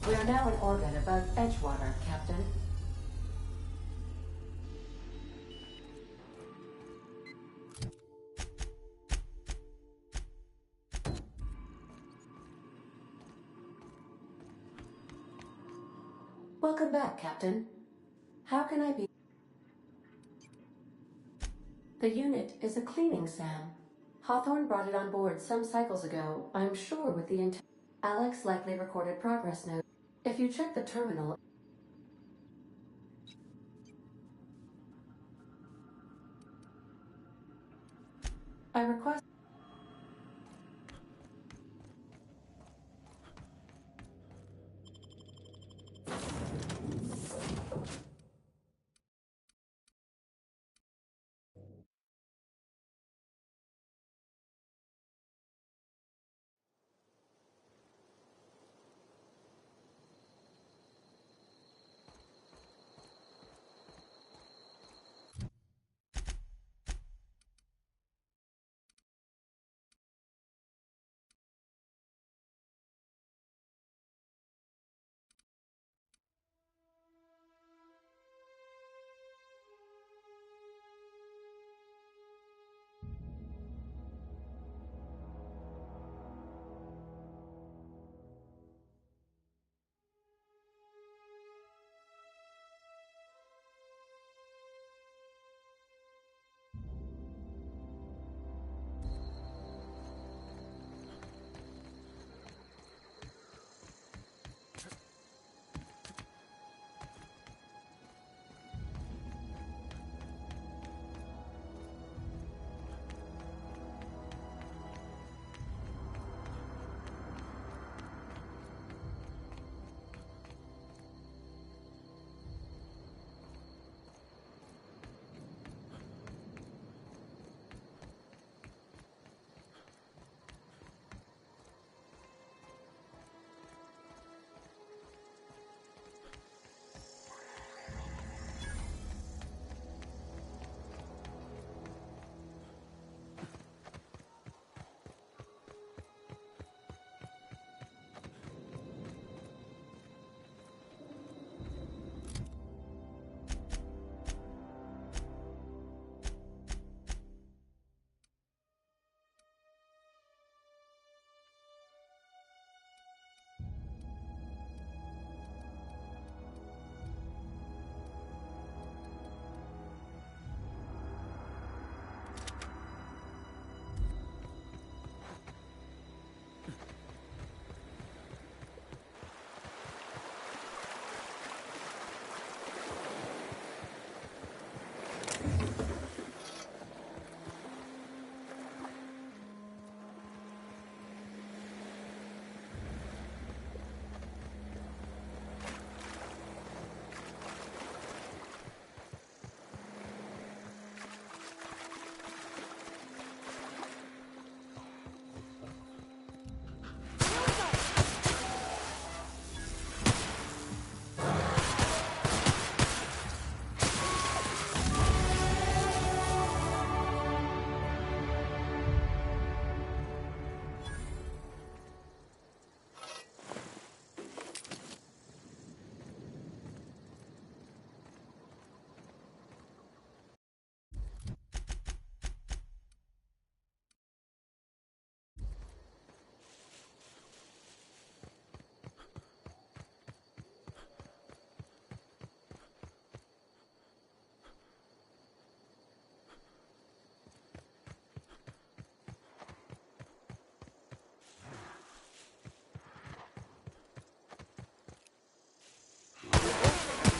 We are now in orbit above Edgewater, Captain. Welcome back, Captain. How can I be? The unit is a cleaning SAM. Hawthorne brought it on board some cycles ago, I'm sure with the intent. Alex likely recorded progress notes. If you check the terminal, I request.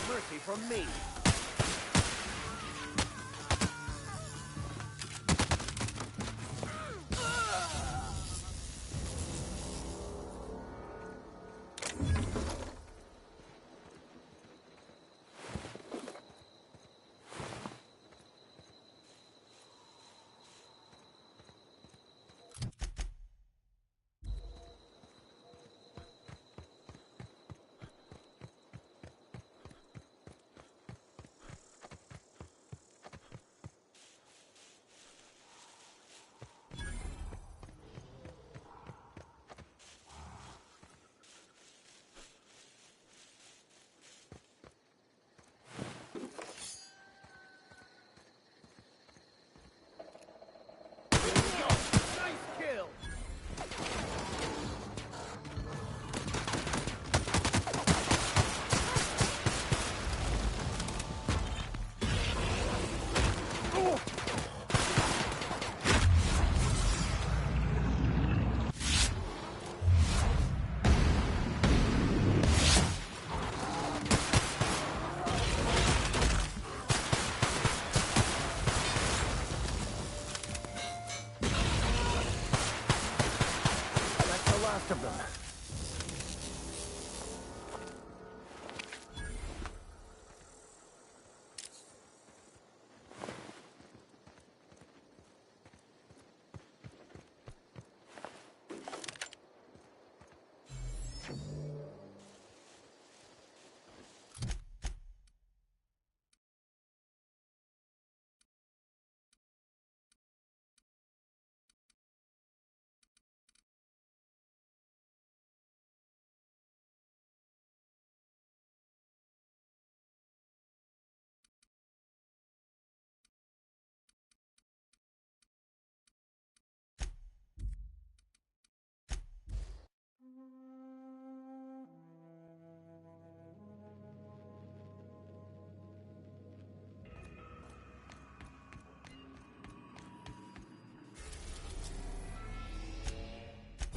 Mercy from me.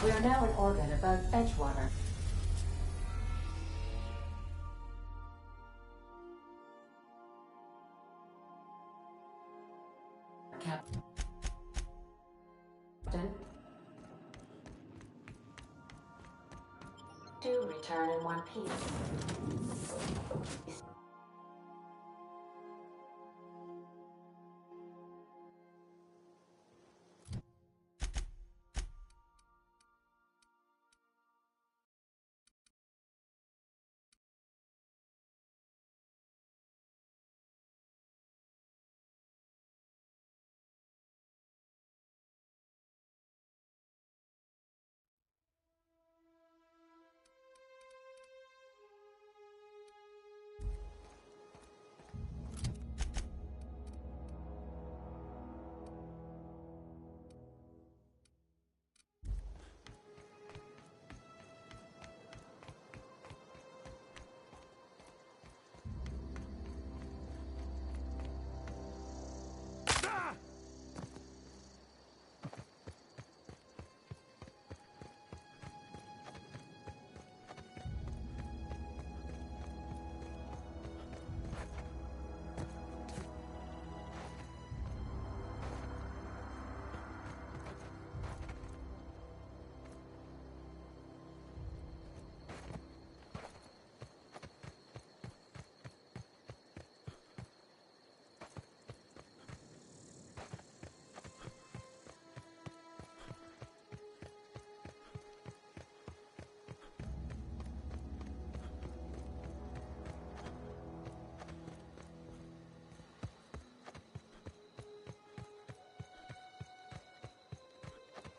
We are now in orbit above Edgewater. Captain. Do return in one piece.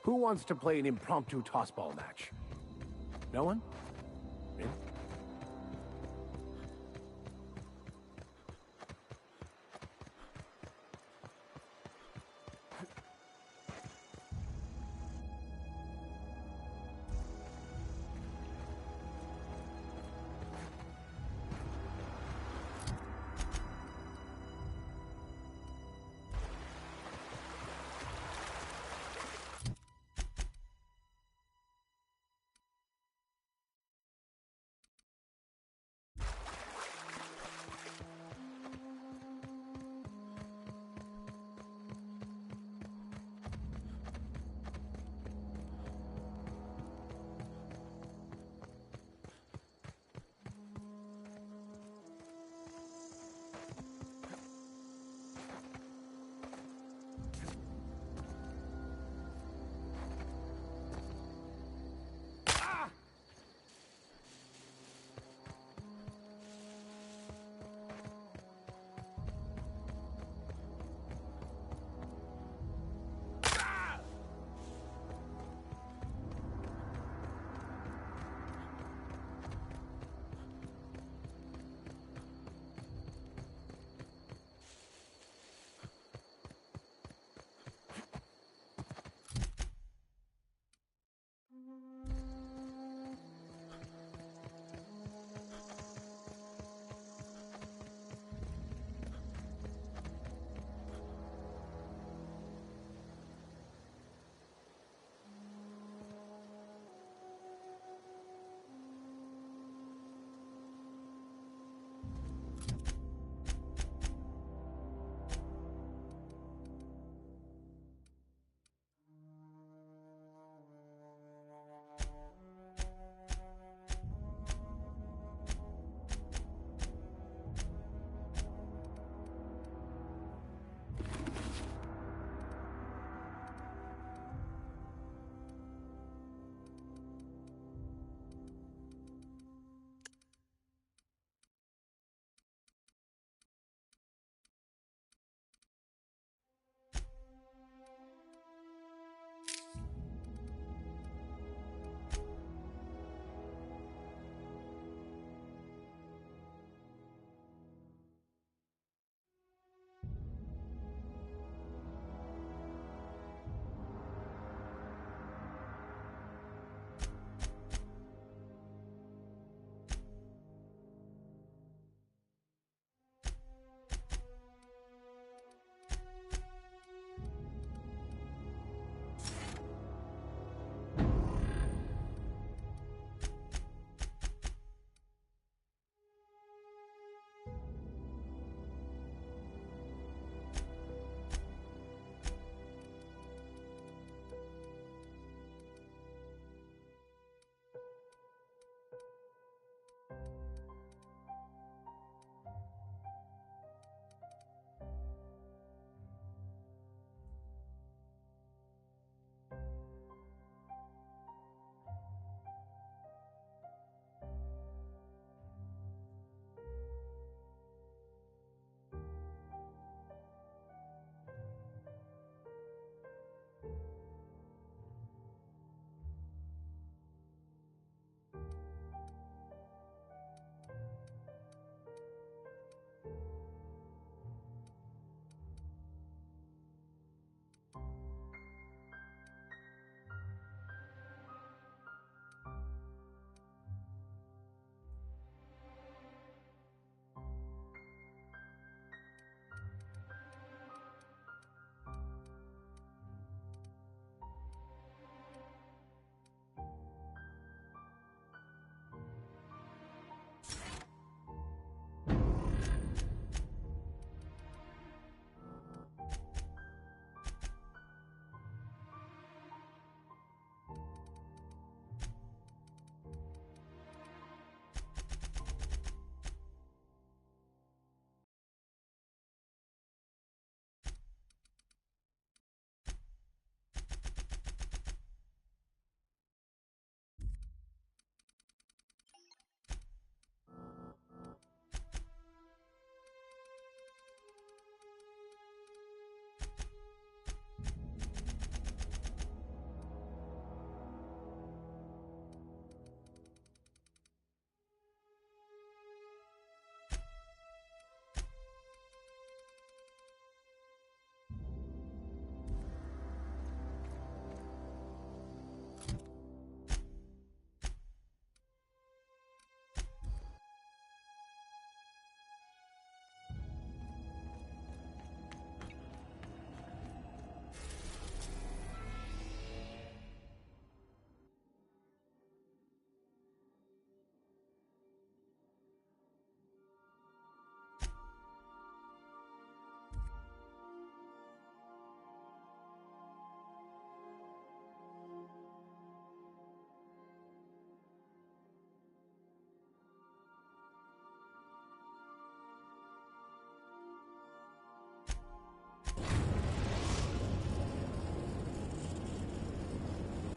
Who wants to play an impromptu tossball match? No one? Really?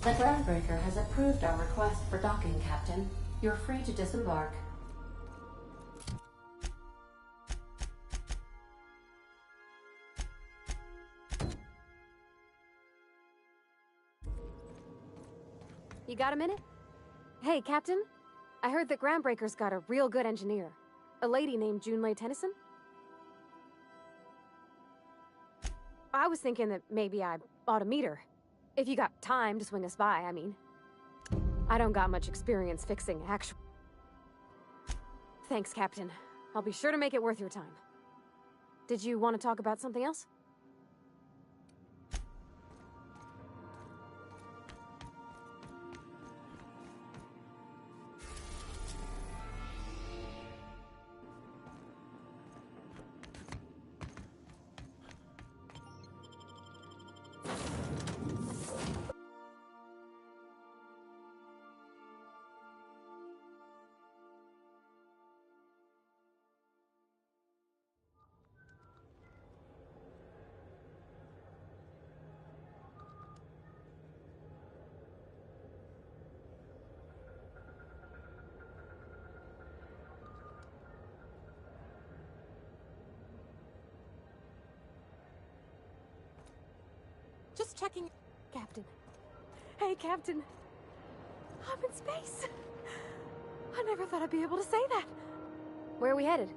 The Groundbreaker has approved our request for docking, Captain. You're free to disembark. You got a minute? Hey, Captain. I heard that Groundbreaker's got a real good engineer. A lady named Junlei Tennyson? I was thinking that maybe I ought to meet her. If you got time to swing us by, I mean. I don't got much experience fixing actual... Thanks, Captain. I'll be sure to make it worth your time. Did you want to talk about something else? Just checking... Captain. Hey, Captain. I'm in space. I never thought I'd be able to say that. Where are we headed?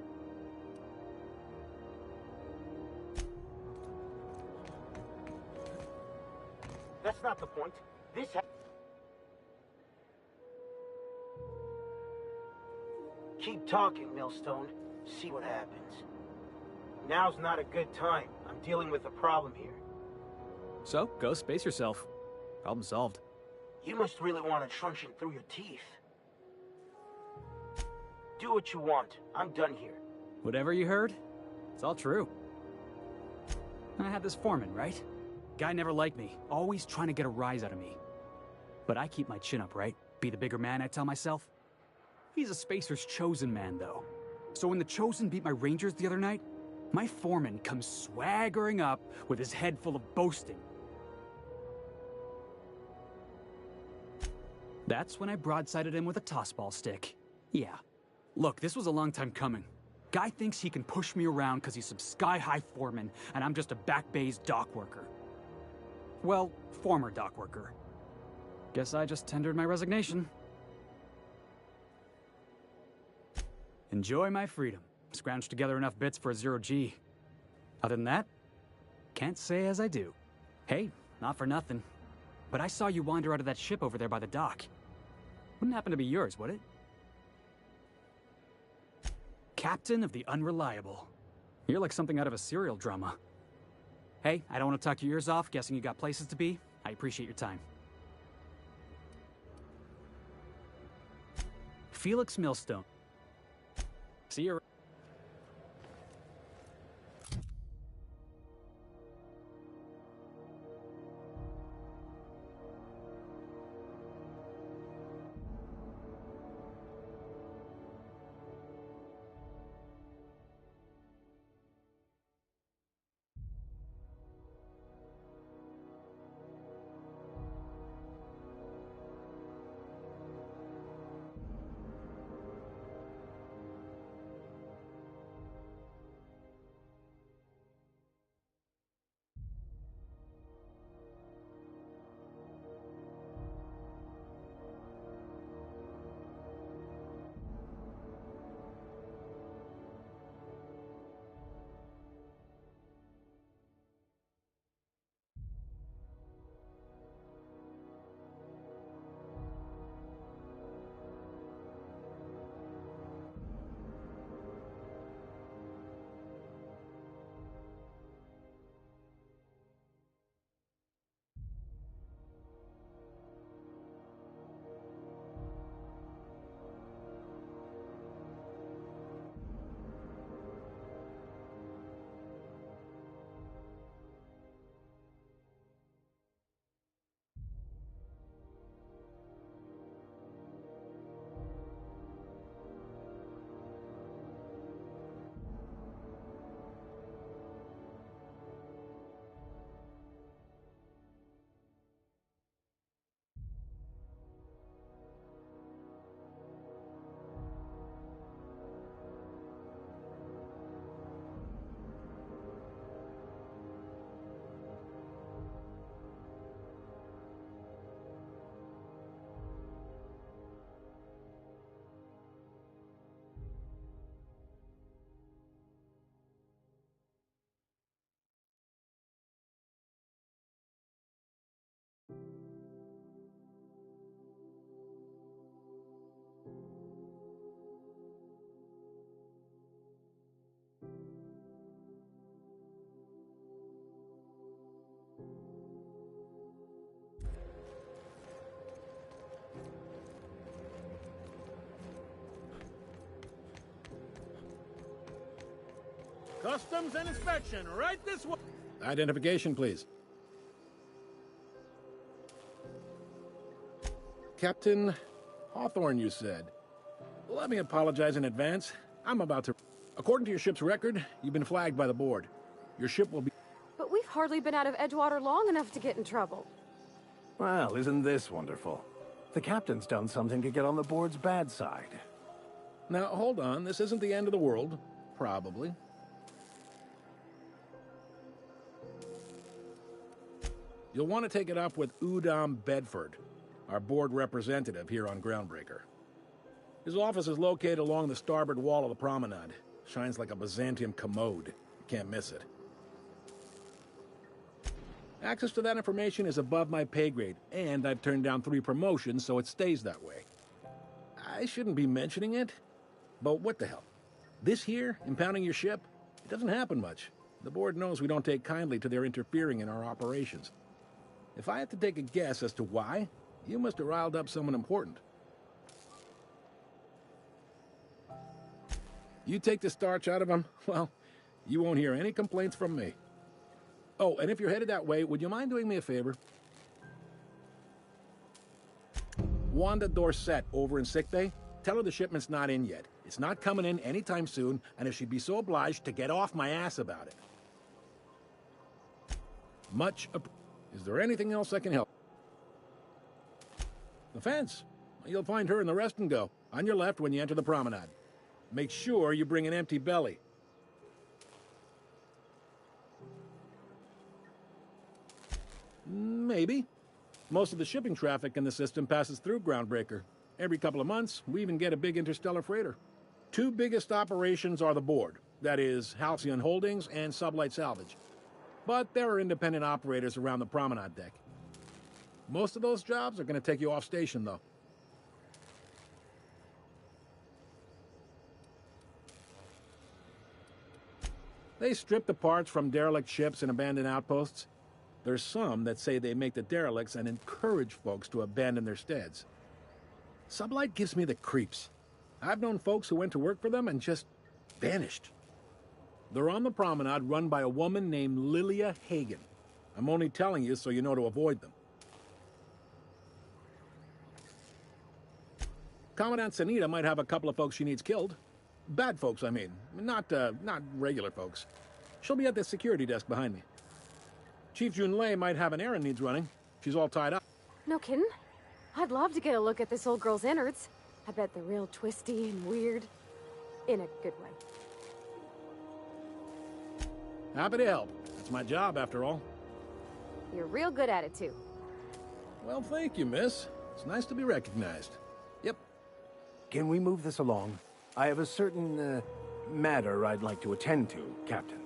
That's not the point. Keep talking, Millstone. See what happens. Now's not a good time. I'm dealing with a problem here. So, go space yourself. Problem solved. You must really want a truncheon through your teeth. Do what you want. I'm done here. Whatever you heard, it's all true. I had this foreman, right? Guy never liked me, always trying to get a rise out of me. But I keep my chin up, right? Be the bigger man, I tell myself. He's a Spacer's chosen man, though. So when the Chosen beat my Rangers the other night, my foreman comes swaggering up with his head full of boasting. That's when I broadsided him with a tossball stick. Yeah. Look, this was a long time coming. Guy thinks he can push me around because he's some sky-high foreman, and I'm just a back bay's dock worker. Well, former dock worker. Guess I just tendered my resignation. Enjoy my freedom. Scrounged together enough bits for a 0G. Other than that, can't say as I do. Hey, not for nothing, but I saw you wander out of that ship over there by the dock. Wouldn't happen to be yours, would it? Captain of the Unreliable. You're like something out of a serial drama. Hey, I don't want to talk your ears off, guessing you got places to be. I appreciate your time. Felix Millstone. See you. Customs and inspection, right this way. Identification, please. Captain Hawthorne, you said. Let me apologize in advance. I'm about to... According to your ship's record, you've been flagged by the board. Your ship will be... But we've hardly been out of Edgewater long enough to get in trouble. Well, isn't this wonderful? The captain's done something to get on the board's bad side. Now, hold on. This isn't the end of the world. Probably. You'll want to take it up with Udom Bedford, our board representative here on Groundbreaker. His office is located along the starboard wall of the promenade. Shines like a Byzantium commode. You can't miss it. Access to that information is above my pay grade, and I've turned down 3 promotions, so it stays that way. I shouldn't be mentioning it, but what the hell? This here, impounding your ship, it doesn't happen much. The board knows we don't take kindly to their interfering in our operations. If I had to take a guess as to why, you must have riled up someone important. You take the starch out of them, well, you won't hear any complaints from me. Oh, and if you're headed that way, would you mind doing me a favor? Wanda Dorset over in sickbay, tell her the shipment's not in yet. It's not coming in anytime soon, and if she'd be so obliged to get off my ass about it. Is there anything else I can help? The fence. You'll find her in the rest and go, on your left when you enter the promenade. Make sure you bring an empty belly. Maybe. Most of the shipping traffic in the system passes through Groundbreaker. Every couple of months, we even get a big interstellar freighter. 2 biggest operations are the board. That is, Halcyon Holdings and Sublight Salvage. But there are independent operators around the promenade deck. Most of those jobs are going to take you off station, though. They strip the parts from derelict ships and abandoned outposts. There's some that say they make the derelicts and encourage folks to abandon their steads. Sublight gives me the creeps. I've known folks who went to work for them and just vanished. They're on the promenade run by a woman named Lilia Hagen. I'm only telling you so you know to avoid them. Commandant Sanita might have a couple of folks she needs killed. Bad folks, I mean. Not regular folks. She'll be at the security desk behind me. Chief Junlei might have an errand needs running. She's all tied up. No kidding? I'd love to get a look at this old girl's innards. I bet they're real twisty and weird. In a good way. Happy to help. That's my job, after all. You're real good at it, too. Well, thank you, miss. It's nice to be recognized. Yep. Can we move this along? I have a certain, matter I'd like to attend to, Captain.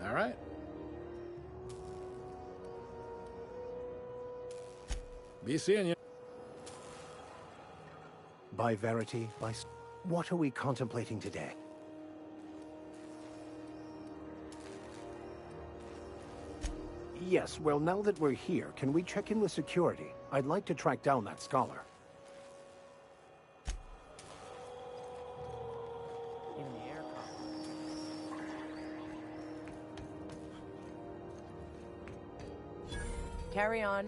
All right. Be seeing you. By Verity, what are we contemplating today? Yes, well, now that we're here, can we check in with security? I'd like to track down that scholar. Carry on.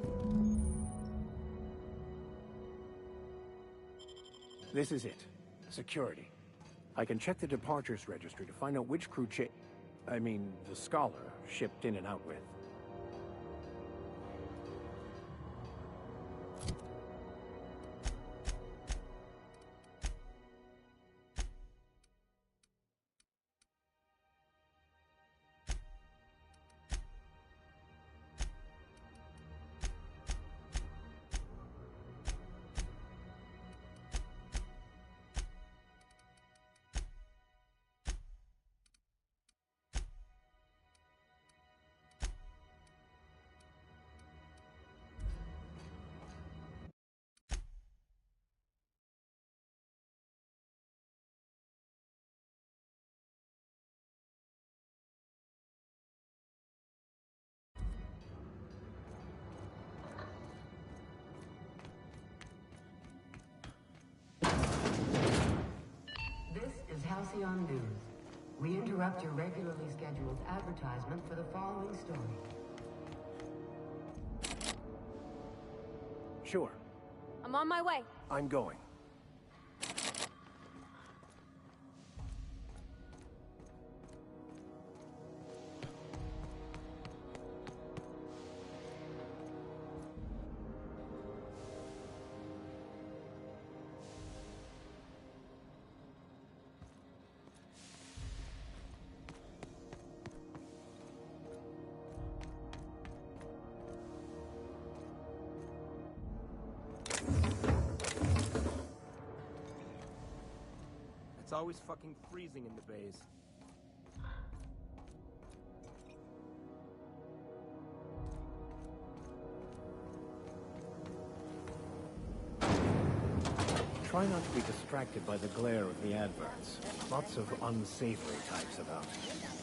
This is it. Security. I can check the departures registry to find out which crew the scholar shipped in and out with. Halcyon News. We interrupt your regularly scheduled advertisement for the following story. Sure, I'm on my way. I'm going. It's always fucking freezing in the bays. Try not to be distracted by the glare of the adverts. Lots of unsavory types about.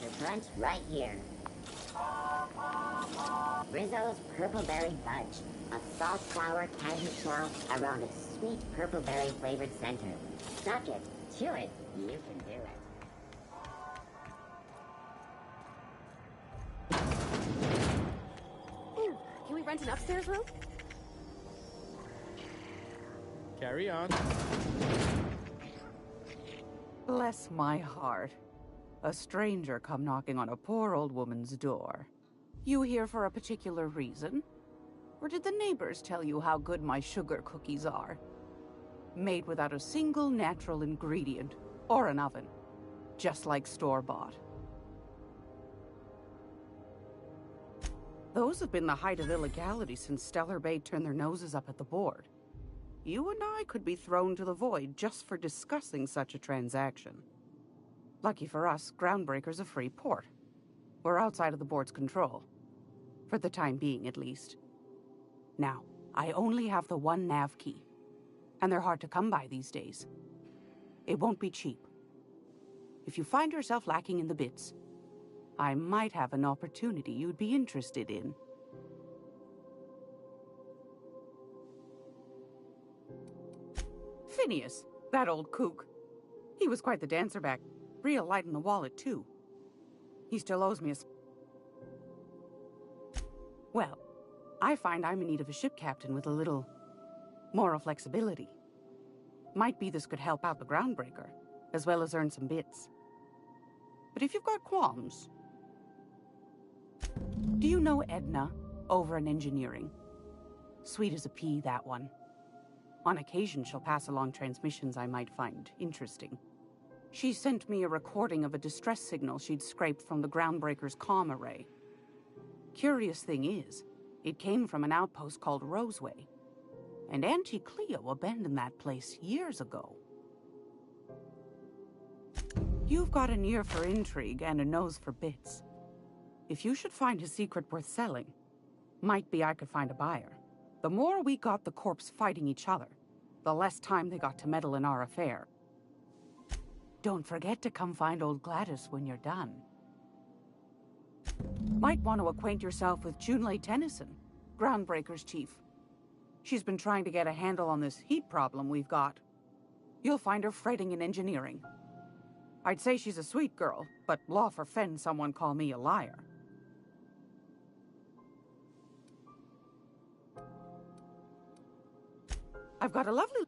The front's right here. Rizzo's Purpleberry Fudge. A soft flour candy shell around a sweet purpleberry flavored center. Suck it, chew it, you can do it. Ooh, can we rent an upstairs room? Carry on. Bless my heart. A stranger come knocking on a poor old woman's door. You here for a particular reason? Or did the neighbors tell you how good my sugar cookies are? Made without a single natural ingredient, or an oven. Just like store-bought. Those have been the height of illegality since Stellar Bay turned their noses up at the board. You and I could be thrown to the void just for discussing such a transaction. Lucky for us, Groundbreaker's a free port. We're outside of the board's control. For the time being, at least. Now, I only have the one nav key. And they're hard to come by these days. It won't be cheap. If you find yourself lacking in the bits, I might have an opportunity you'd be interested in. Phineas, that old kook. He was quite the dancer back. Real light in the wallet, too. He still owes me a... Well, I find I'm in need of a ship captain with a little moral flexibility. Might be this could help out the Groundbreaker, as well as earn some bits. But if you've got qualms... Do you know Edna, over in engineering? Sweet as a pea, that one. On occasion, she'll pass along transmissions I might find interesting. She sent me a recording of a distress signal she'd scraped from the Groundbreaker's comm array. Curious thing is, it came from an outpost called Roseway. And Auntie Cleo abandoned that place years ago. You've got an ear for intrigue and a nose for bits. If you should find a secret worth selling, might be I could find a buyer. The more we got the corps fighting each other, the less time they got to meddle in our affair. Don't forget to come find old Gladys when you're done. Might want to acquaint yourself with Junlei Tennyson, Groundbreaker's chief. She's been trying to get a handle on this heat problem we've got. You'll find her fretting in engineering. I'd say she's a sweet girl, but law forfend someone call me a liar. I've got a lovely...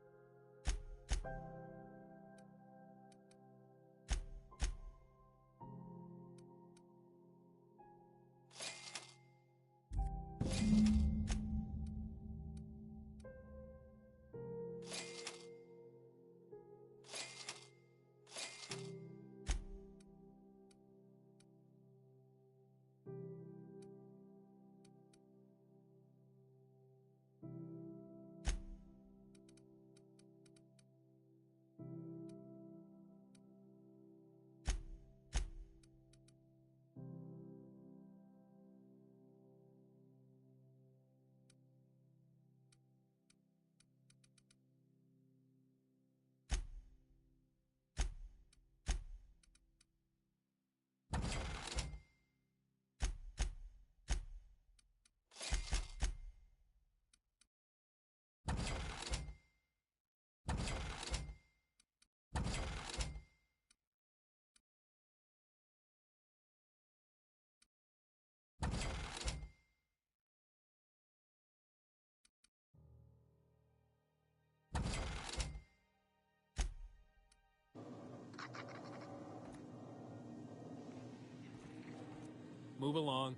Move along.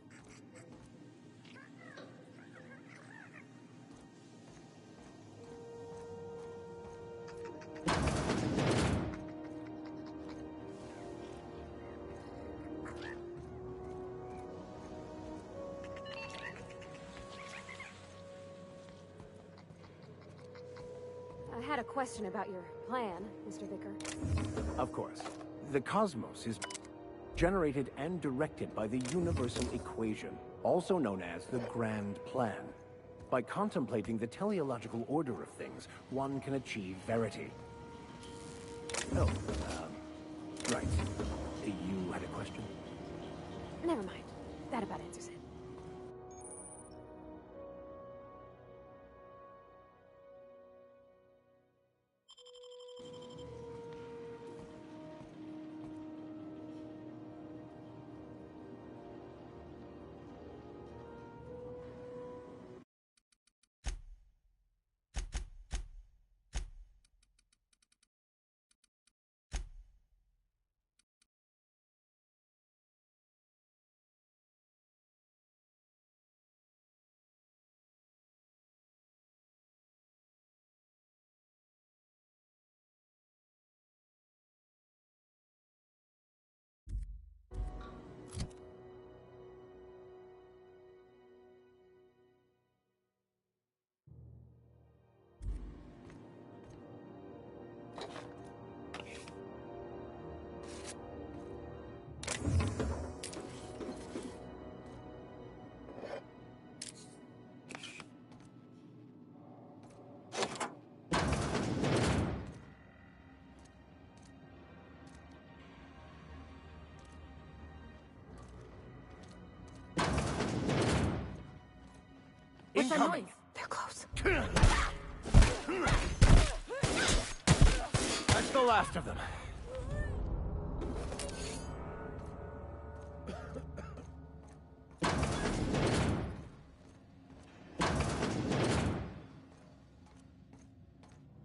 I had a question about your plan, Mr. Vicker. Of course. The cosmos is generated and directed by the universal equation, also known as the Grand Plan. By contemplating the teleological order of things, one can achieve verity. Oh, right. You had a question? Never mind. That about answers it. What's that noise? They're close. That's the last of them.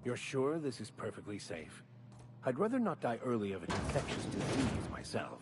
You're sure this is perfectly safe? I'd rather not die early of an infectious disease myself.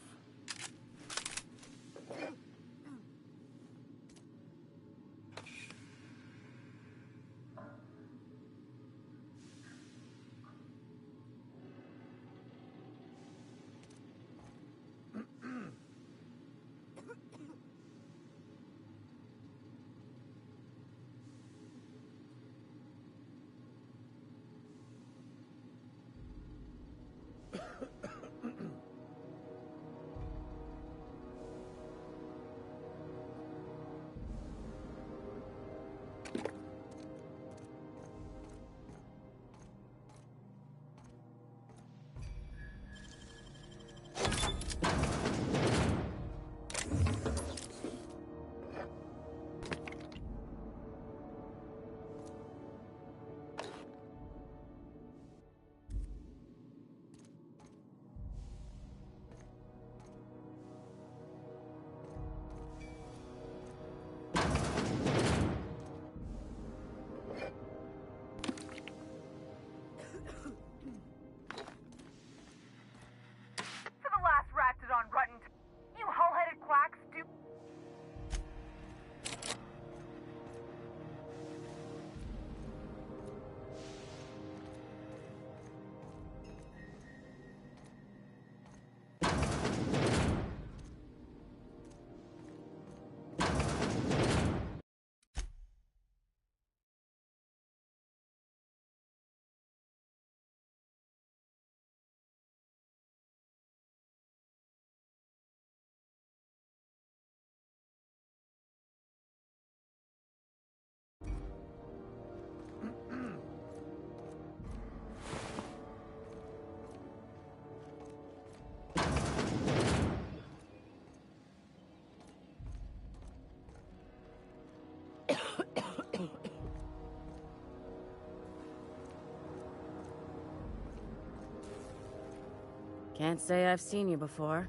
Can't say I've seen you before.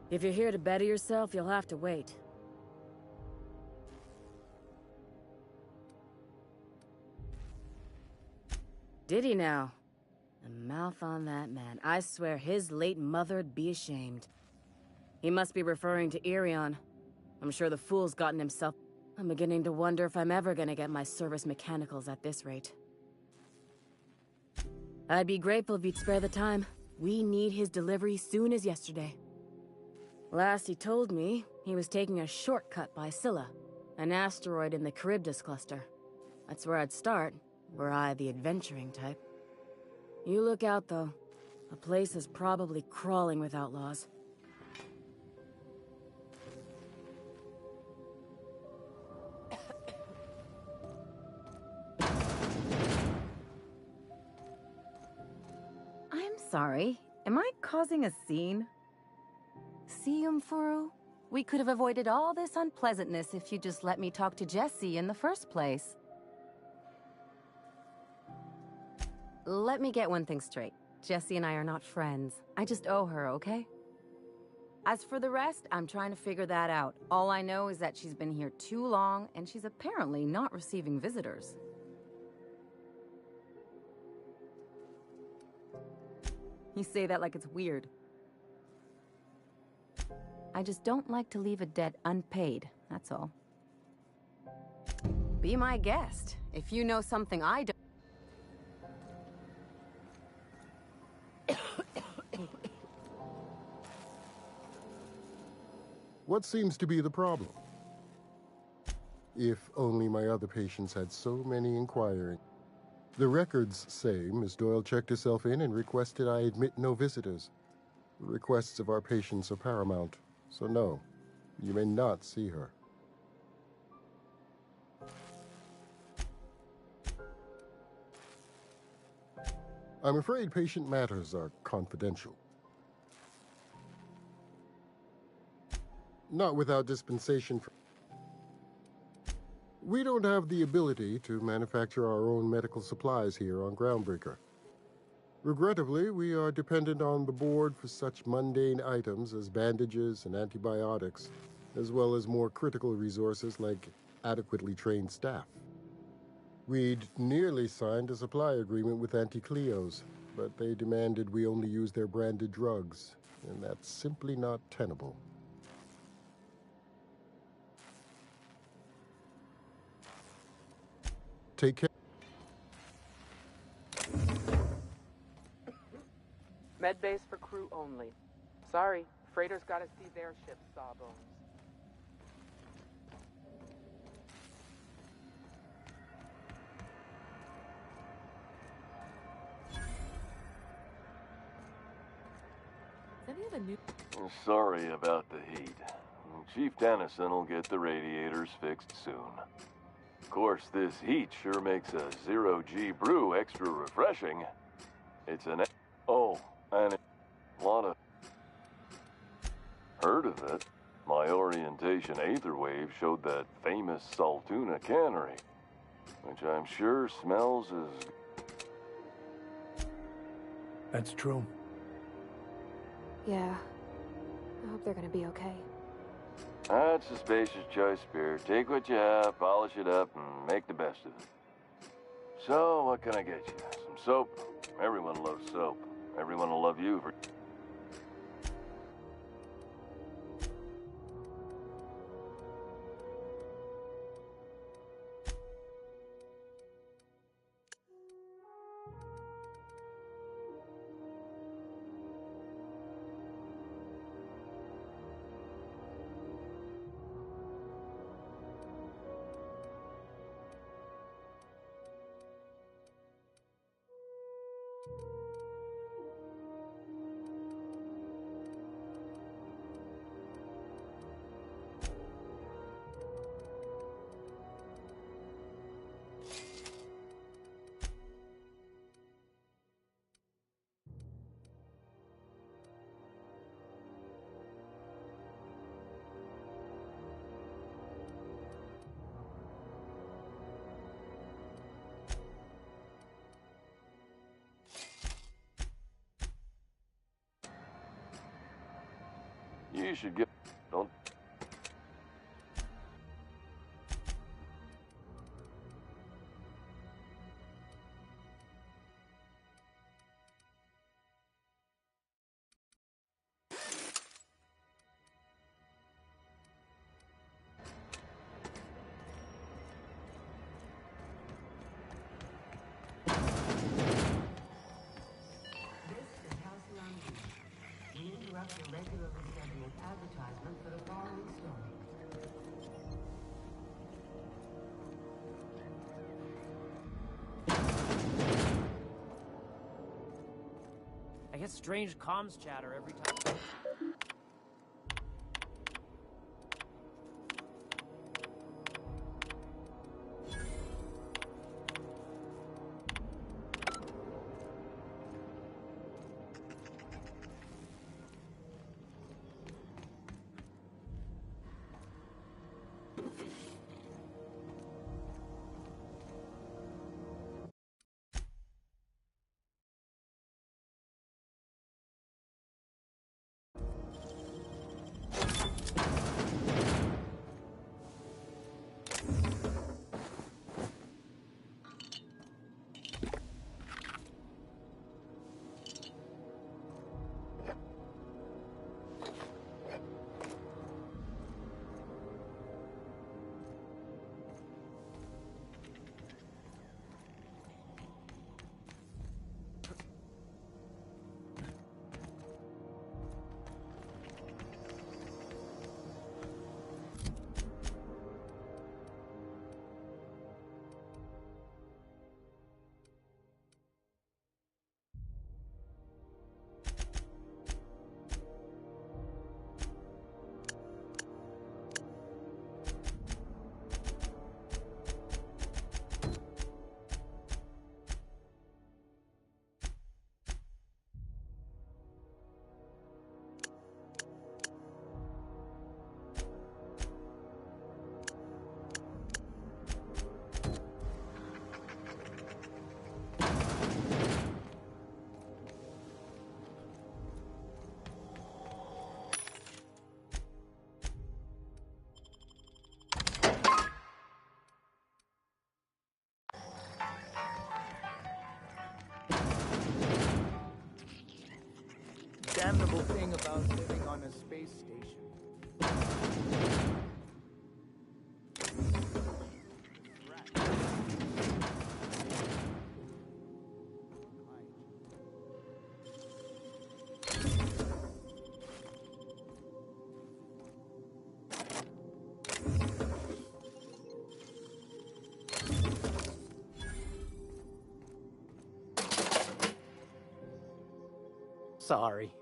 If you're here to better yourself, you'll have to wait. Did he now? The mouth on that man. I swear his late mother'd be ashamed. He must be referring to Irion. I'm sure the fool's gotten himself... I'm beginning to wonder if I'm ever gonna get my service mechanicals at this rate. I'd be grateful if you'd spare the time. We need his delivery soon as yesterday. Last he told me, he was taking a shortcut by Scylla, an asteroid in the Charybdis cluster. That's where I'd start, were I the adventuring type. You look out, though. The place is probably crawling with outlaws. I'm sorry. Am I causing a scene? See, Umfuru? We could have avoided all this unpleasantness if you just let me talk to Jessie in the first place. Let me get one thing straight. Jessie and I are not friends. I just owe her, okay? As for the rest, I'm trying to figure that out. All I know is that she's been here too long, and she's apparently not receiving visitors. You say that like it's weird. I just don't like to leave a debt unpaid, that's all. Be my guest. If you know something I don't... What seems to be the problem? If only my other patients had so many inquiring. The records say Miss Doyle checked herself in and requested I admit no visitors. The requests of our patients are paramount, so no, you may not see her. I'm afraid patient matters are confidential. Not without dispensation from... We don't have the ability to manufacture our own medical supplies here on Groundbreaker. Regrettably, we are dependent on the board for such mundane items as bandages and antibiotics, as well as more critical resources like adequately trained staff. We'd nearly signed a supply agreement with Anti-Cleos, but they demanded we only use their branded drugs, and that's simply not tenable. Take care. Med base for crew only. Sorry, freighters gotta see their ship's sawbones. Sorry about the heat. Chief Dennison will get the radiators fixed soon. Of course, this heat sure makes a zero-G brew extra refreshing. It's an... Oh, and a lot of... Heard of it? My orientation aetherwave showed that famous Saltuna cannery, which I'm sure smells as... That's true. Yeah. I hope they're gonna be okay. That's a spacious choice, Spirit. Take what you have, polish it up, and make the best of it. So, what can I get you? Some soap? Everyone loves soap. Everyone will love you for... You should get... Don't... get strange comms chatter every time. Damnable thing about living on a space station. Sorry.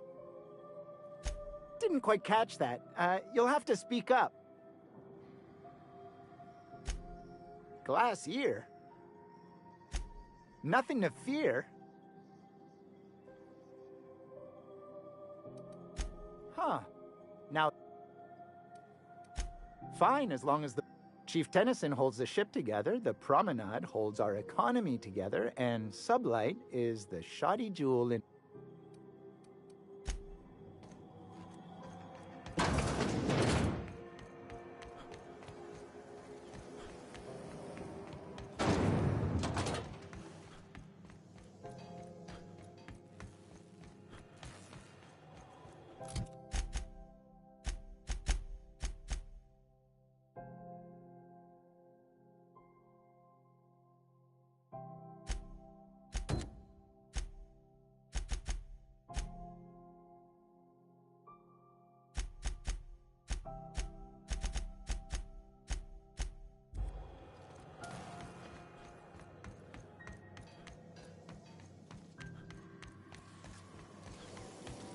Didn't quite catch that. You'll have to speak up. Glass ear? Nothing to fear? Huh. Now... Fine, as long as the... Chief Tennyson holds the ship together, the Promenade holds our economy together, and Sublight is the shoddy jewel in...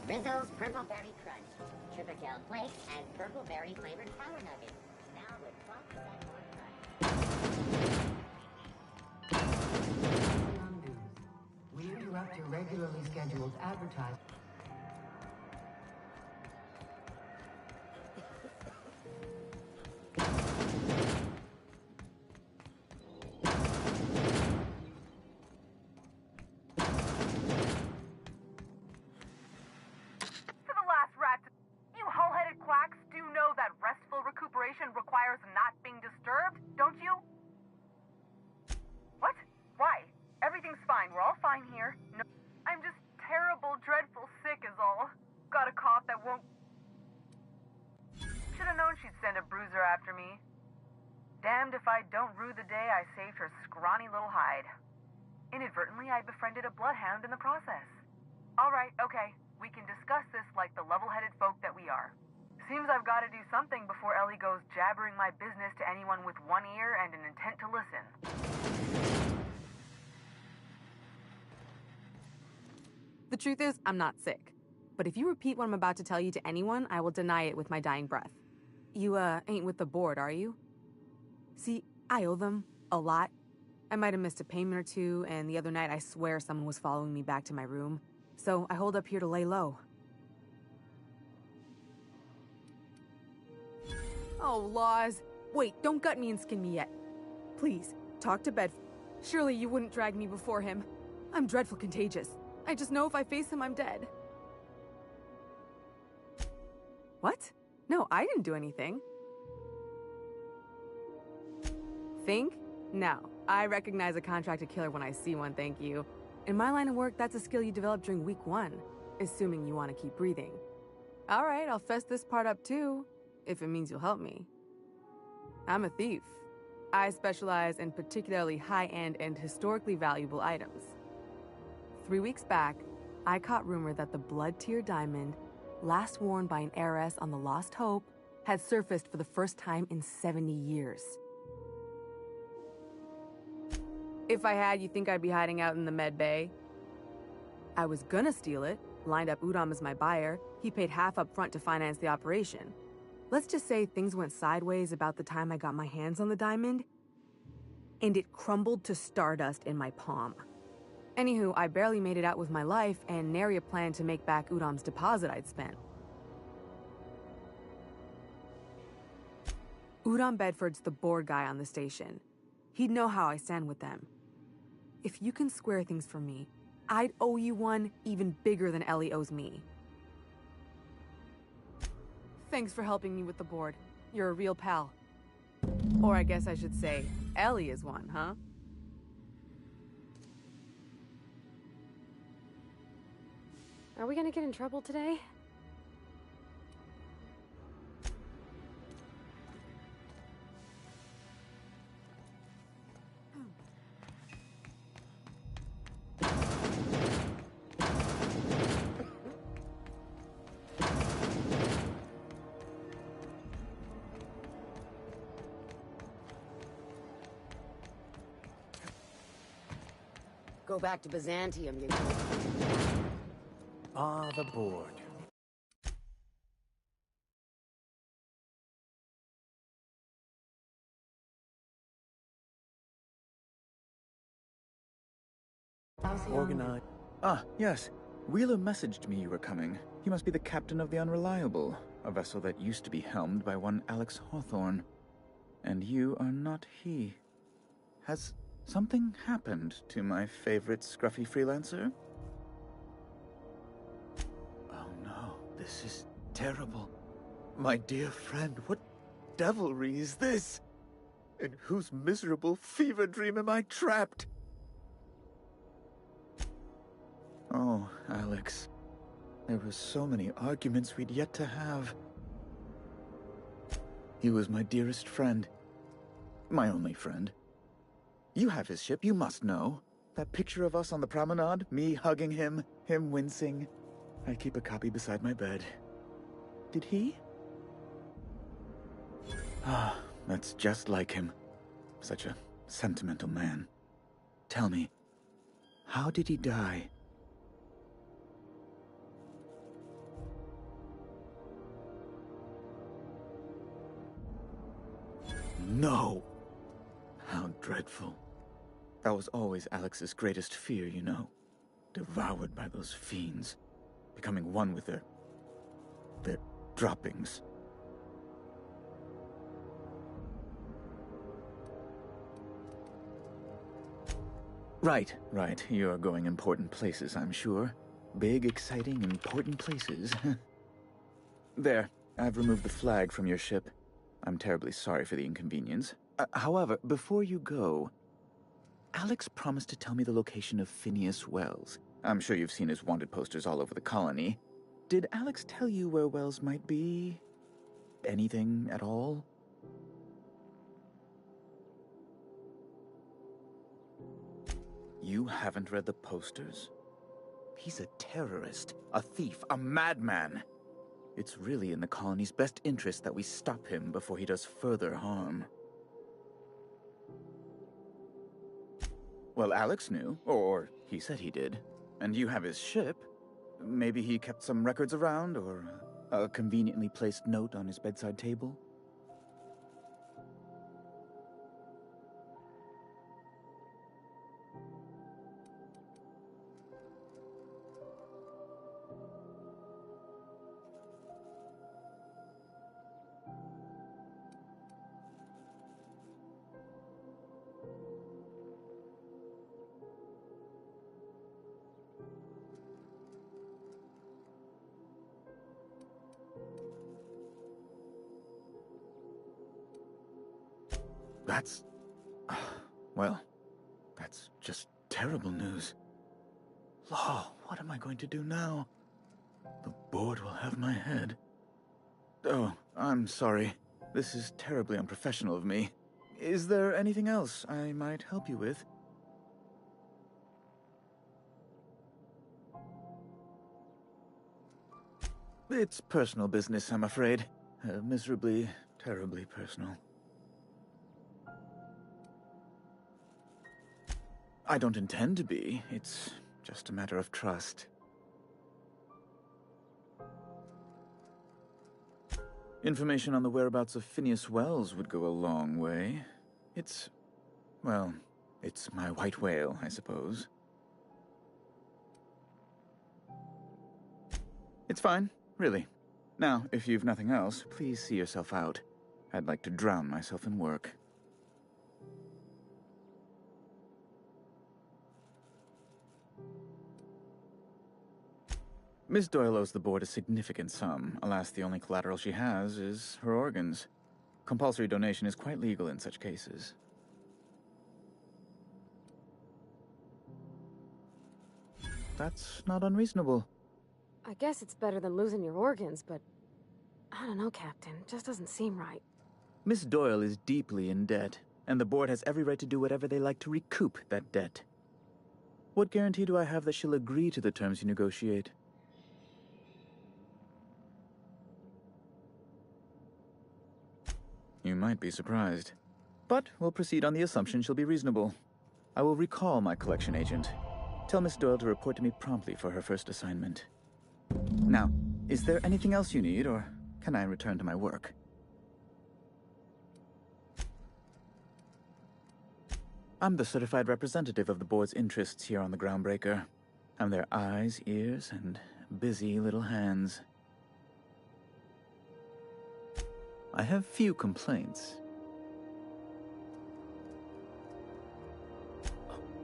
Rizzo's Purple Berry Crunch, Triple Gel Flakes, and Purple Berry flavored Power Nuggets. Now with 12% more crunch. We interrupt your regularly scheduled advertisement. Requires not being disturbed, don't you? What? Why? Everything's fine. We're all fine here. No, I'm just terrible, dreadful sick is all. Got a cough that won't... Should have known she'd send a bruiser after me. Damned if I don't rue the day I saved her scrawny little hide. Inadvertently, I befriended a bloodhound in the process. All right, okay. We can discuss this like the level-headed folk that we are. Seems I've got to do something before Ellie goes jabbering my business to anyone with one ear and an intent to listen. The truth is, I'm not sick. But if you repeat what I'm about to tell you to anyone, I will deny it with my dying breath. You, ain't with the board, are you? See, I owe them a lot. I might have missed a payment or two, and the other night I swear someone was following me back to my room. So I hold up here to lay low. Oh, laws. Wait, don't gut me and skin me yet. Please, talk to Bedford. Surely you wouldn't drag me before him. I'm dreadful contagious. I just know if I face him, I'm dead. What? No, I didn't do anything. Think? No. I recognize a contracted killer when I see one, thank you. In my line of work, that's a skill you develop during week 1, assuming you want to keep breathing. All right, I'll fess this part up too, if it means you'll help me. I'm a thief. I specialize in particularly high-end and historically valuable items. 3 weeks back, I caught rumor that the blood-tier diamond, last worn by an heiress on the Lost Hope, had surfaced for the first time in 70 years. If I had, you think I'd be hiding out in the Med Bay? I was gonna steal it, lined up Udom as my buyer. He paid half up front to finance the operation. Let's just say things went sideways about the time I got my hands on the diamond, and it crumbled to stardust in my palm. Anywho, I barely made it out with my life, and nary a plan to make back Udom's deposit I'd spent. Udom Bedford's the board guy on the station. He'd know how I stand with them. If you can square things for me, I'd owe you one even bigger than Ellie owes me. Thanks for helping me with the board. You're a real pal. Or I guess I should say, Ellie is one, huh? Are we gonna get in trouble today? Go back to Byzantium, you Ah, the board. Organize. Ah, yes. Wheeler messaged me you were coming. He must be the captain of the Unreliable, a vessel that used to be helmed by one Alex Hawthorne. And you are not he. Has something happened to my favorite scruffy freelancer? Oh no, this is terrible. My dear friend, what devilry is this? In whose miserable fever dream am I trapped? Oh, Alex. There were so many arguments we'd yet to have. He was my dearest friend. My only friend. You have his ship, you must know. That picture of us on the promenade, me hugging him, him wincing. I keep a copy beside my bed. Did he? Ah, that's just like him. Such a sentimental man. Tell me, how did he die? No! How dreadful. That was always Alex's greatest fear, you know. Devoured by those fiends. Becoming one with their droppings. Right. You are going important places, I'm sure. Big, exciting, important places. There, I've removed the flag from your ship. I'm terribly sorry for the inconvenience. However, before you go, Alex promised to tell me the location of Phineas Wells. I'm sure you've seen his wanted posters all over the colony. Did Alex tell you where Wells might be? Anything at all? You haven't read the posters? He's a terrorist, a thief, a madman. It's really in the colony's best interest that we stop him before he does further harm. Well, Alex knew, or he said he did. And you have his ship. Maybe he kept some records around, or a conveniently placed note on his bedside table? That's... well, that's just terrible news. Law, what am I going to do now? The board will have my head. Oh, I'm sorry. This is terribly unprofessional of me. Is there anything else I might help you with? It's personal business, I'm afraid. Miserably, terribly personal. I don't intend to be. It's just a matter of trust. Information on the whereabouts of Phineas Wells would go a long way. It's... well, it's my white whale, I suppose. It's fine, really. Now, if you've nothing else, please see yourself out. I'd like to drown myself in work. Miss Doyle owes the board a significant sum. Alas, the only collateral she has is her organs. Compulsory donation is quite legal in such cases. That's not unreasonable. I guess it's better than losing your organs, but... I don't know, Captain. It just doesn't seem right. Miss Doyle is deeply in debt, and the board has every right to do whatever they like to recoup that debt. What guarantee do I have that she'll agree to the terms you negotiate? You might be surprised. But we'll proceed on the assumption she'll be reasonable. I will recall my collection agent. Tell Miss Doyle to report to me promptly for her first assignment. Now, is there anything else you need, or can I return to my work? I'm the certified representative of the board's interests here on the Groundbreaker. I'm their eyes, ears, and busy little hands. I have few complaints.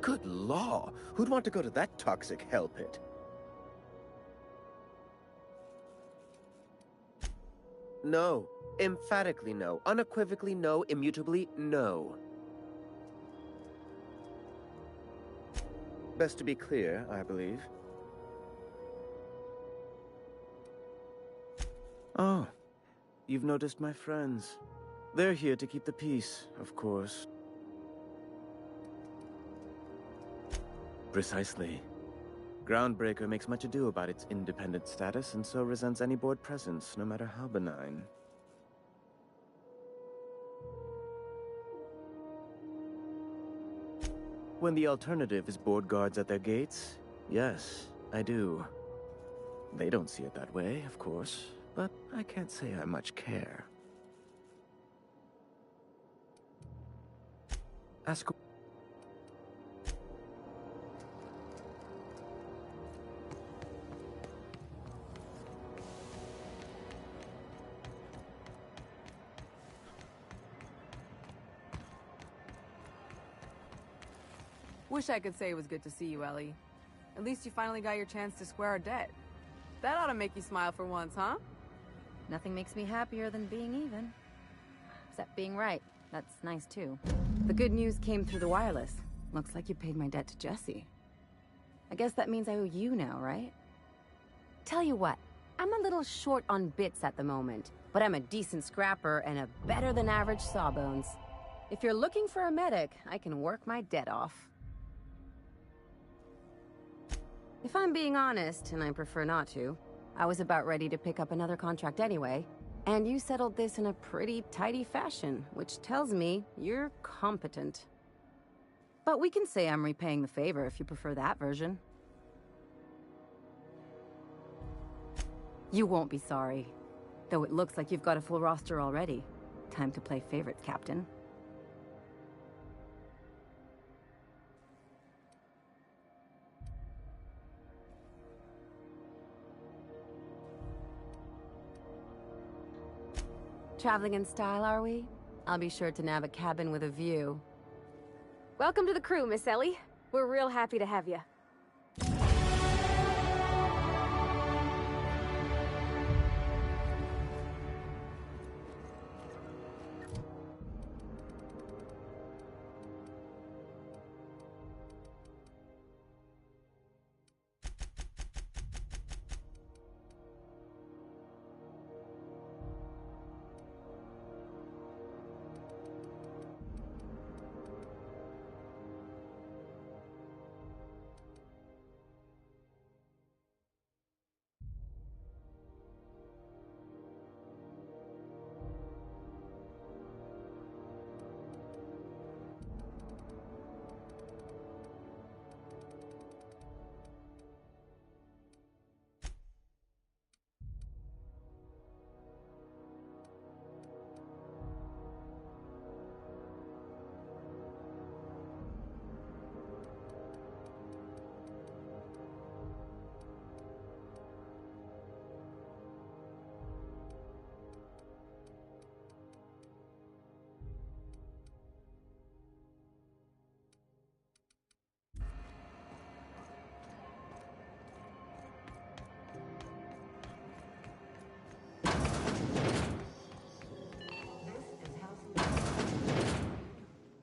Good law! Who'd want to go to that toxic hell pit? No. Emphatically no. Unequivocally no. Immutably no. Best to be clear, I believe. Oh, you've noticed my friends. They're here to keep the peace, of course. Precisely. Groundbreaker makes much ado about its independent status, and so resents any board presence, no matter how benign. When the alternative is board guards at their gates, yes, I do. They don't see it that way, of course, but I can't say I much care. Ask... Wish I could say it was good to see you, Ellie. At least you finally got your chance to square our debt. That ought to make you smile for once, huh? Nothing makes me happier than being even. Except being right. That's nice, too. The good news came through the wireless. Looks like you paid my debt to Jesse. I guess that means I owe you now, right? Tell you what, I'm a little short on bits at the moment, but I'm a decent scrapper and a better-than-average sawbones. If you're looking for a medic, I can work my debt off. If I'm being honest, and I prefer not to, I was about ready to pick up another contract anyway, and you settled this in a pretty tidy fashion, which tells me you're competent. But we can say I'm repaying the favor if you prefer that version. You won't be sorry. Though it looks like you've got a full roster already. Time to play favorites, Captain. Traveling in style, are we? I'll be sure to nab a cabin with a view. Welcome to the crew, Miss Ellie. We're real happy to have you.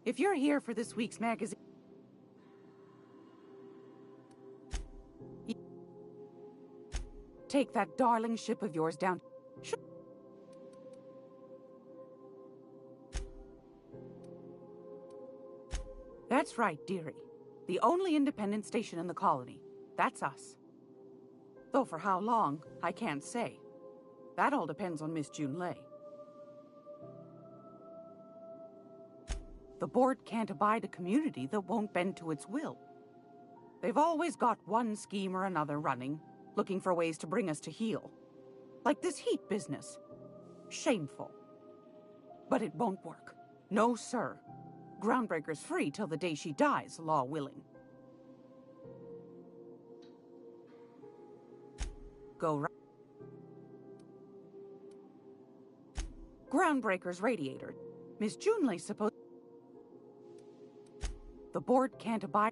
If you're here for this week's magazine, take that darling ship of yours down. That's right, dearie. The only independent station in the colony. That's us. Though for how long, I can't say. That all depends on Miss Junlei. The board can't abide a community that won't bend to its will. They've always got one scheme or another running, looking for ways to bring us to heel. Like this heat business. Shameful. But it won't work. No, sir. Groundbreaker's free till the day she dies, law willing. Go right. Groundbreaker's radiator. Miss Junlei supposed... The board can't abide...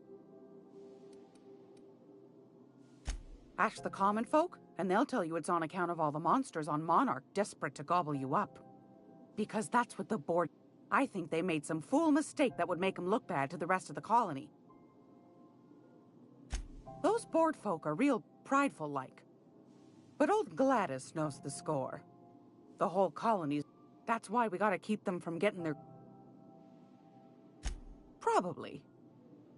Ask the common folk, and they'll tell you it's on account of all the monsters on Monarch desperate to gobble you up. Because that's what the board... I think they made some fool mistake that would make them look bad to the rest of the colony. Those board folk are real prideful-like. But old Gladys knows the score. The whole colony's... That's why we gotta keep them from getting their... Probably.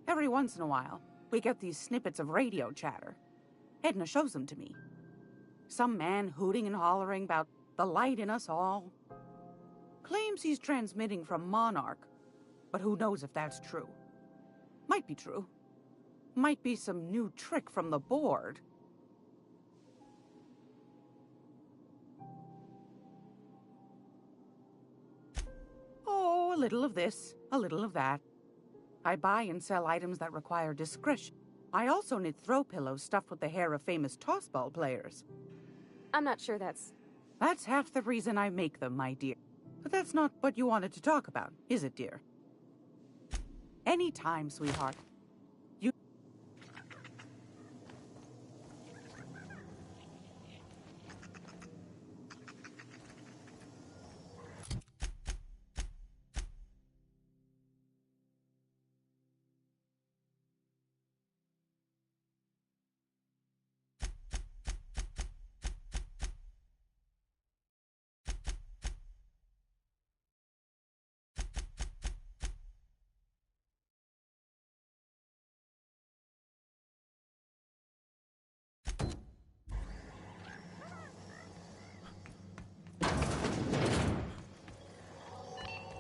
Every once in a while, we get these snippets of radio chatter. Edna shows them to me. Some man hooting and hollering about the light in us all. Claims he's transmitting from Monarch, but who knows if that's true. Might be true. Might be some new trick from the board. Oh, a little of this, a little of that. I buy and sell items that require discretion. I also knit throw pillows stuffed with the hair of famous tossball players. I'm not sure that's... That's half the reason I make them, my dear. But that's not what you wanted to talk about, is it, dear? Anytime, sweetheart. You...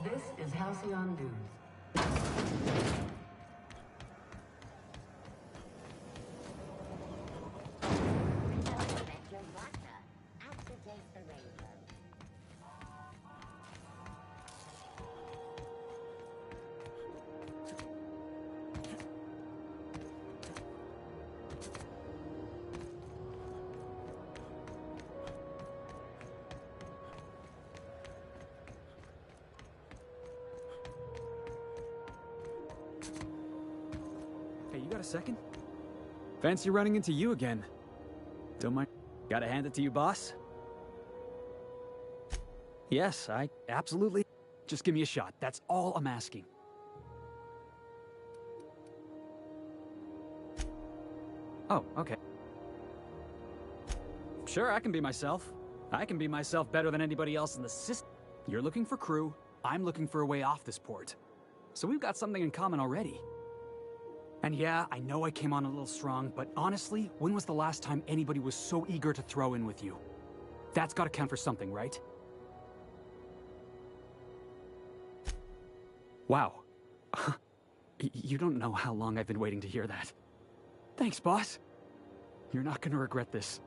This is Halcyon News. you got a second? Fancy running into you again. Don't mind. Gotta hand it to you, boss. Yes, I absolutely... Just give me a shot. That's all I'm asking. Oh, okay. Sure, I can be myself. I can be myself better than anybody else in the system. You're looking for crew, I'm looking for a way off this port. So we've got something in common already. And yeah, I know I came on a little strong, but honestly, when was the last time anybody was so eager to throw in with you? That's gotta count for something, right? Wow. You don't know how long I've been waiting to hear that. Thanks, boss. You're not gonna regret this.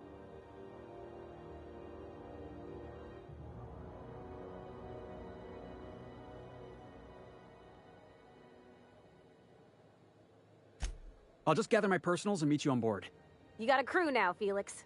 I'll just gather my personals and meet you on board. You got a crew now, Felix.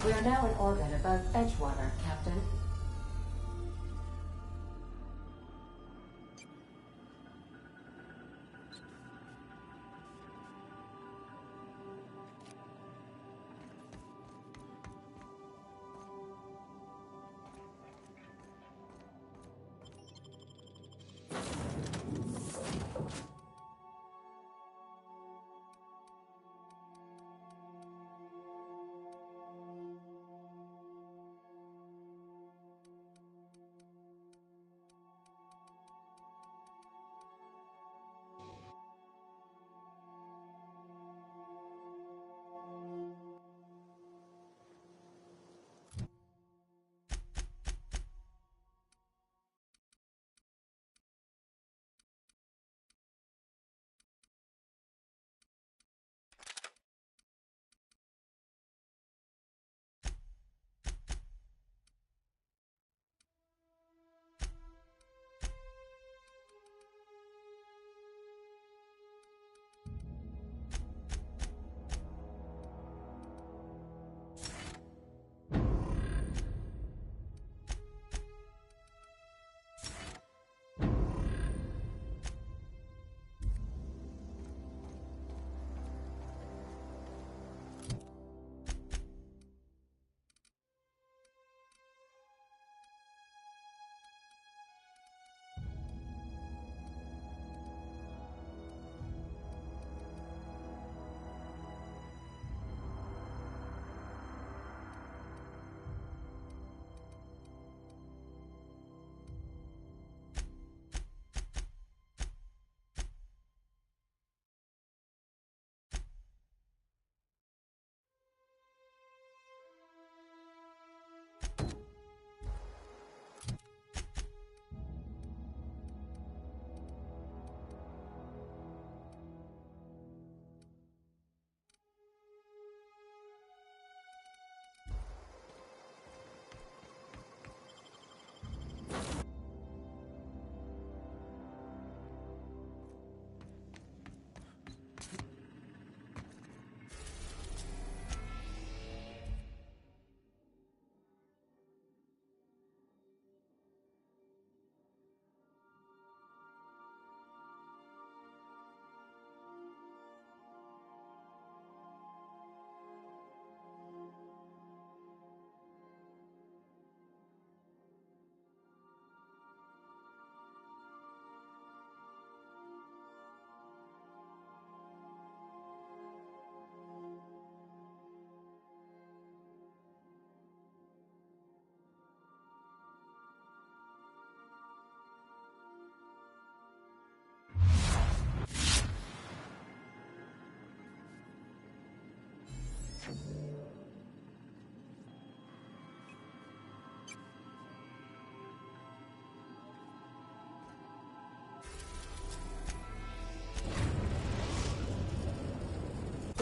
We are now in orbit above Edgewater, Captain.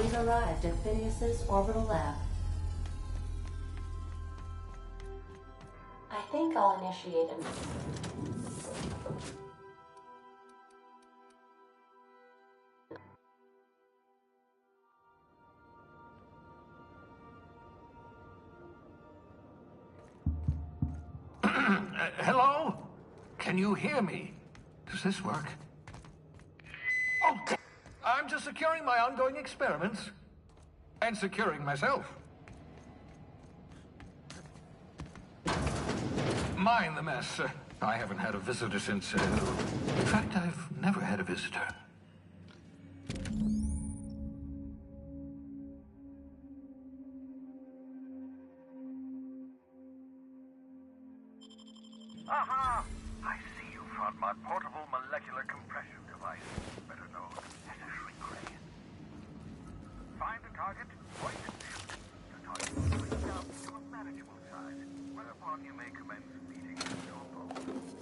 We've arrived at Phineas's orbital lab. I think I'll initiate him. Hello? Can you hear me? Does this work? Oh, I'm just securing my ongoing experiments. And securing myself. Mind the mess. I haven't had a visitor since... in fact, I've never had a visitor. Aha! I see you found my portable molecular compression device, better known as a shrink ray. Find the target, point and shoot. The target will shrink down to a manageable size, whereupon you may commence feeding your bones.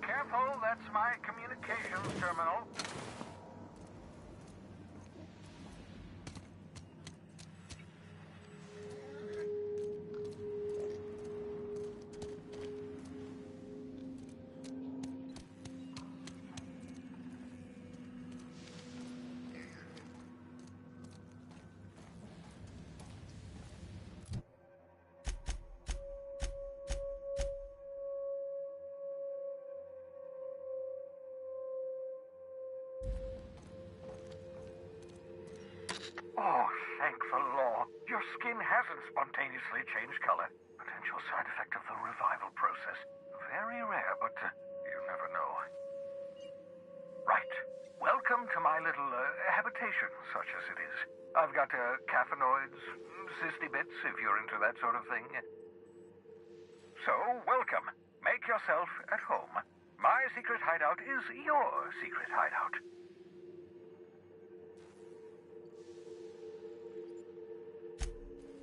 Careful, that's my communications terminal. Oh, thank the law. Your skin hasn't spontaneously changed color. Potential side effect of the revival process. Very rare, but you never know. Right. Welcome to my little habitation, such as it is. I've got caffeinoids, cysty bits, if you're into that sort of thing. So, welcome. Make yourself at home. My secret hideout is your secret hideout.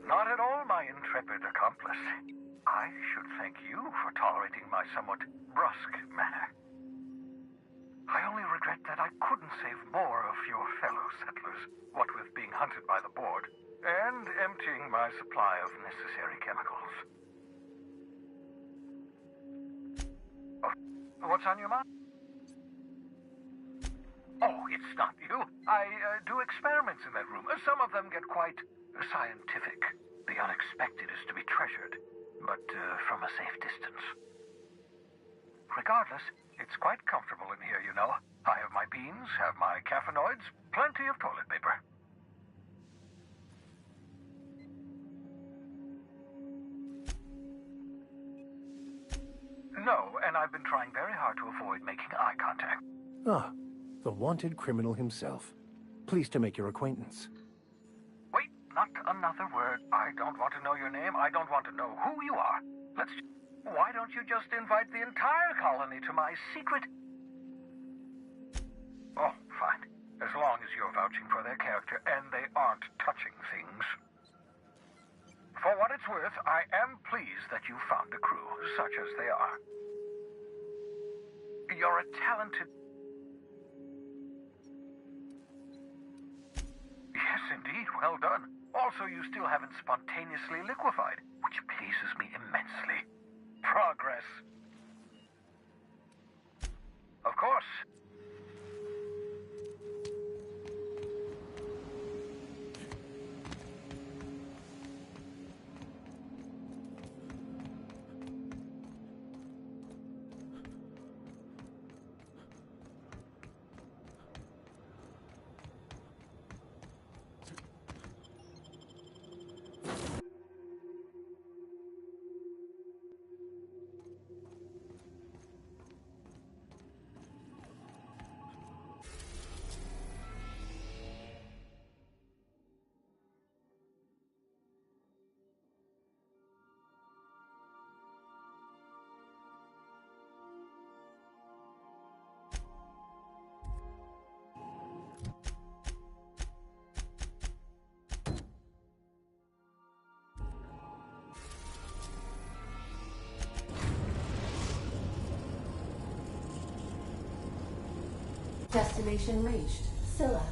Not at all, my intrepid accomplice. I should thank you for tolerating my somewhat brusque manner. I only regret that I couldn't save more of your fellow settlers, what with being hunted by the board, and emptying my supply of necessary chemicals. Oh, what's on your mind? Oh, it's not you. I do experiments in that room. Some of them get quite scientific. The unexpected is to be treasured, but from a safe distance. Regardless, it's quite comfortable in here, you know. I have my beans, have my caffeinoids, plenty of toilet paper. No, and I've been trying very hard to avoid making eye contact. Ah, the wanted criminal himself. Pleased to make your acquaintance. Wait, not another word. I don't want to know your name. I don't want to know who you are. Why don't you just invite the entire colony to my secret... Oh, fine. As long as you're vouching for their character and they aren't touching things. For what it's worth, I am pleased that you found a crew, such as they are. You're a talented... Yes, indeed, well done. Also, you still haven't spontaneously liquefied, which pleases me immensely. Progress. Of course. Destination reached. Scylla.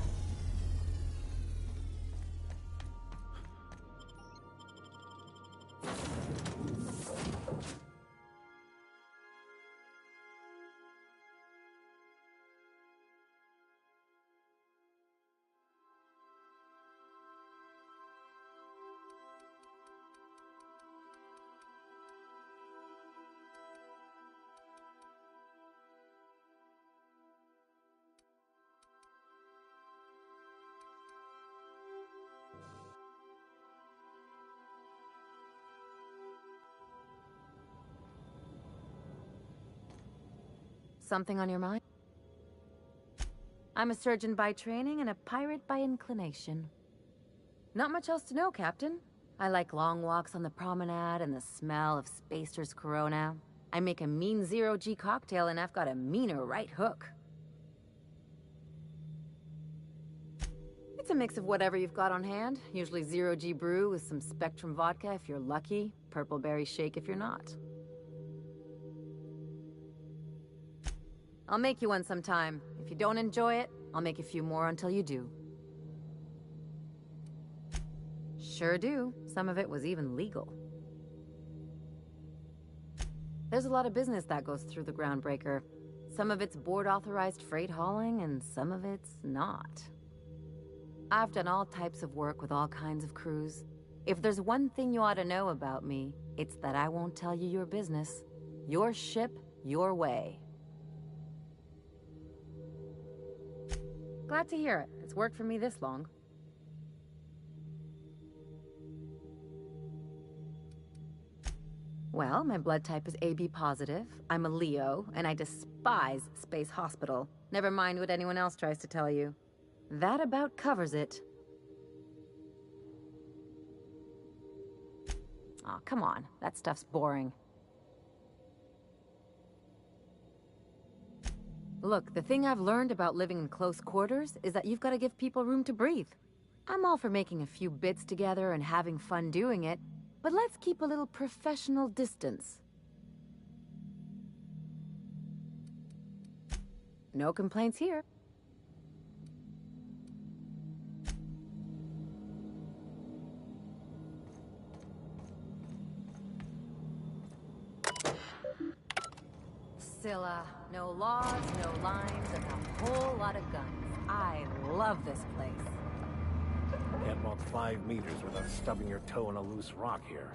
Something on your mind? I'm a surgeon by training and a pirate by inclination. Not much else to know, Captain. I like long walks on the promenade and the smell of Spacer's Corona. I make a mean zero-G cocktail and I've got a meaner right hook. It's a mix of whatever you've got on hand. Usually zero-G brew with some Spectrum vodka if you're lucky, purple berry shake if you're not. I'll make you one sometime. If you don't enjoy it, I'll make a few more until you do. Sure do. Some of it was even legal. There's a lot of business that goes through the Groundbreaker. Some of it's board-authorized freight hauling, and some of it's not. I've done all types of work with all kinds of crews. If there's one thing you ought to know about me, it's that I won't tell you your business. Your ship, your way. Glad to hear it. It's worked for me this long. Well, my blood type is AB positive. I'm a Leo, and I despise Space Hospital. Never mind what anyone else tries to tell you. That about covers it. Aw, come on. That stuff's boring. Look, the thing I've learned about living in close quarters is that you've got to give people room to breathe. I'm all for making a few bits together and having fun doing it, but let's keep a little professional distance. No complaints here. Scylla. No laws, no lines, and a whole lot of guns. I love this place. Can't walk 5 meters without stubbing your toe in a loose rock here.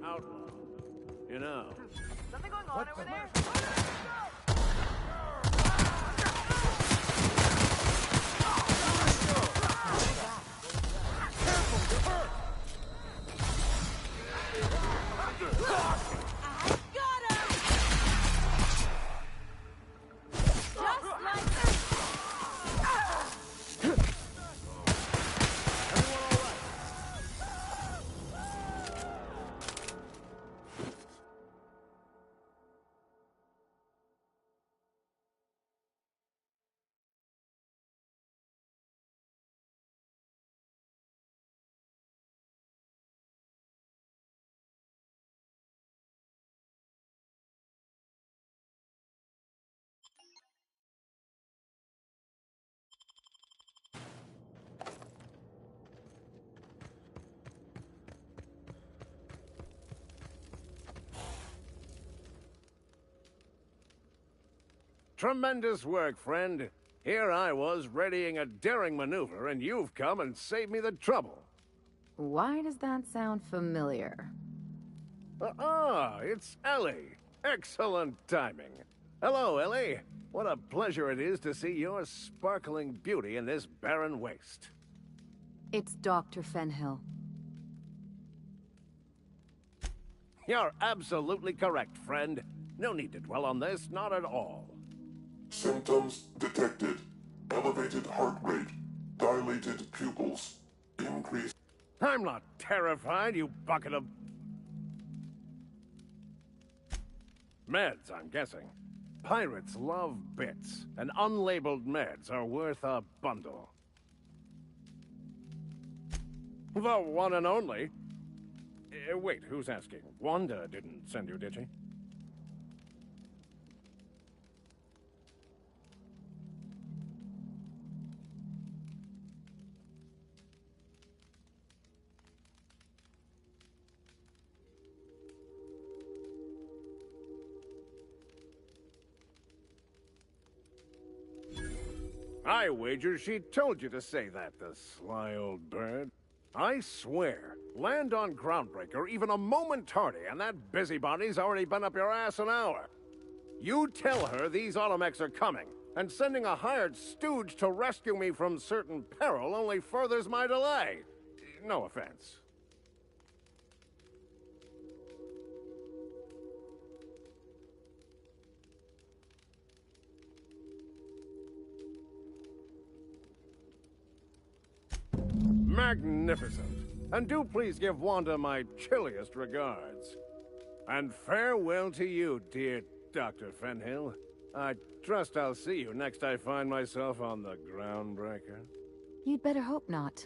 Outlaw. You know. Something going on over there? Tremendous work, friend. Here I was readying a daring maneuver, and you've come and saved me the trouble. Why does that sound familiar? It's Ellie. Excellent timing. Hello, Ellie. What a pleasure it is to see your sparkling beauty in this barren waste. It's Dr. Fenhill. You're absolutely correct, friend. No need to dwell on this, not at all. Symptoms detected. Elevated heart rate, dilated pupils, increased... I'm not terrified, you bucket of... meds, I'm guessing. Pirates love bits, and unlabeled meds are worth a bundle. The one and only. Wait, who's asking? Wanda didn't send you, did she? I wager she told you to say that, the sly old bird. I swear, land on Groundbreaker even a moment tardy, and that busybody's already been up your ass an hour. You tell her these Automechs are coming, and sending a hired stooge to rescue me from certain peril only furthers my delay. No offense. Magnificent. And do please give Wanda my chilliest regards. And farewell to you, dear Dr. Fenhill. I trust I'll see you next I find myself on the Groundbreaker. You'd better hope not.